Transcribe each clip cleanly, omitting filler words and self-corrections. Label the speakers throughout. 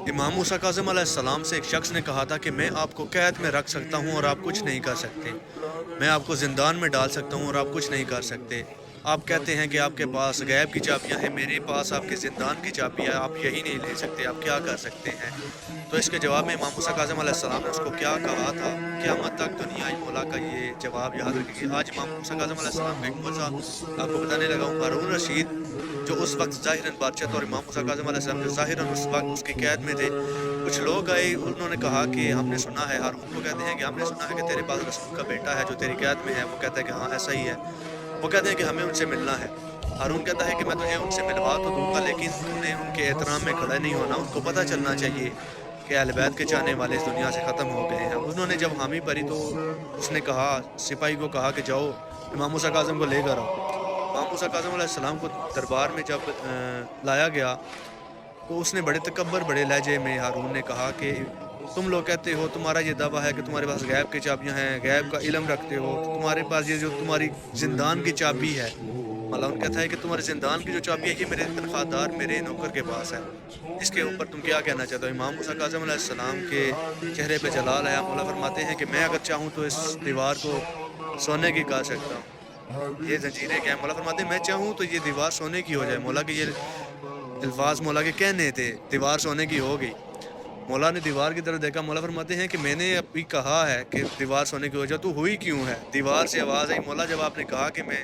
Speaker 1: امام موسیٰ کاظم علیہ السلام سے ایک شخص نے کہا تھا کہ میں آپ کو قید میں رکھ سکتا ہوں اور آپ کچھ نہیں کر سکتے، میں آپ کو زندان میں ڈال سکتا ہوں اور آپ کچھ نہیں کر سکتے۔ آپ کہتے ہیں کہ آپ کے پاس غیب کی چابیاں ہیں، میرے پاس آپ کے زندان کی چابی ہے، آپ یہی نہیں لے سکتے، آپ کیا کر سکتے ہیں؟ تو اس کے جواب میں امام موسیٰ کاظم علیہ السلام نے اس کو کیا کہا تھا؟ قیامت تک دنیا مولا کا یہ جواب یاد رکھے گی۔ آج امام موسیٰ کاظم علیہ السلام کا ایک معجزہ آپ کو بتانے لگا ہوں۔ ہارون رشید جو اس وقت ظاہراً بادشاہ تھا، اور امام موسیٰ کاظم علیہ السلام جو ظاہراً اس وقت اس کی قید میں تھے، کچھ لوگ آئے، انہوں نے کہا کہ ہم نے سنا ہے، ہارون کو کہتے ہیں کہ ہم نے سنا ہے کہ تیرے پاس رسول کا بیٹا ہے جو تیری قید میں ہے۔ وہ کہتا ہے کہ ہاں ایسا ہی ہے۔ وہ کہتے ہیں کہ ہمیں ان سے ملنا ہے۔ ہارون کہتا ہے کہ میں تجھے ان سے ملوا تو دوں گا، لیکن تم نے ان کے احترام میں کھڑا نہیں ہونا، ان کو پتہ چلنا چاہیے کہ اہل بیت کے چاہنے والے اس دنیا سے ختم ہو گئے ہیں۔ انہوں نے جب حامی بھری تو اس نے کہا، سپاہی کو کہا کہ جاؤ امام موسیٰ کاظم کو لے کر آؤ۔ امام موسیٰ کاظم علیہ السلام کو دربار میں جب لایا گیا تو اس نے بڑے تکبر بڑے لہجے میں ہارون نے کہا کہ تم لوگ کہتے ہو، تمہارا یہ دعویٰ ہے کہ تمہارے پاس غیب کی چابیاں ہیں، غیب کا علم رکھتے ہو، تو تمہارے پاس یہ جو تمہاری زندان کی چابی ہے، ملعون کہتا ہے کہ تمہارے زندان کی جو چابی ہے یہ میرے تنخواہ دار میرے نوکر کے پاس ہے، اس کے اوپر تم کیا کہنا چاہتے ہو؟ امام موسیٰ کاظم علیہ السلام کے چہرے پہ جلال ہے۔ مولا فرماتے ہیں کہ میں اگر چاہوں تو اس دیوار کو سونے کی کر سکتا ہوں۔ یہ زنجیریں کیا ہیں؟ مولا فرماتے ہیں میں چاہوں تو یہ دیوار سونے کی ہو جائے۔ مولا کے یہ الفاظ مولا کے کہنے تھے، دیوار سونے کی ہو گئی۔ مولا نے دیوار کی طرف دیکھا، مولا فرماتے ہیں کہ میں نے ابھی کہا ہے کہ دیوار سونے کی ہو جائے، تو ہوئی کیوں ہے؟ دیوار سے آواز آئی، مولا جب آپ نے کہا کہ میں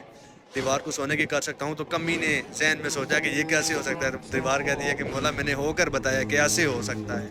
Speaker 1: دیوار کو سونے کی کر سکتا ہوں، تو کمی نے ذہن میں سوچا کہ یہ کیسے ہو سکتا ہے؟ دیوار کہتی ہے کہ مولا میں نے ہو کر بتایا کہ ایسے ہو سکتا ہے۔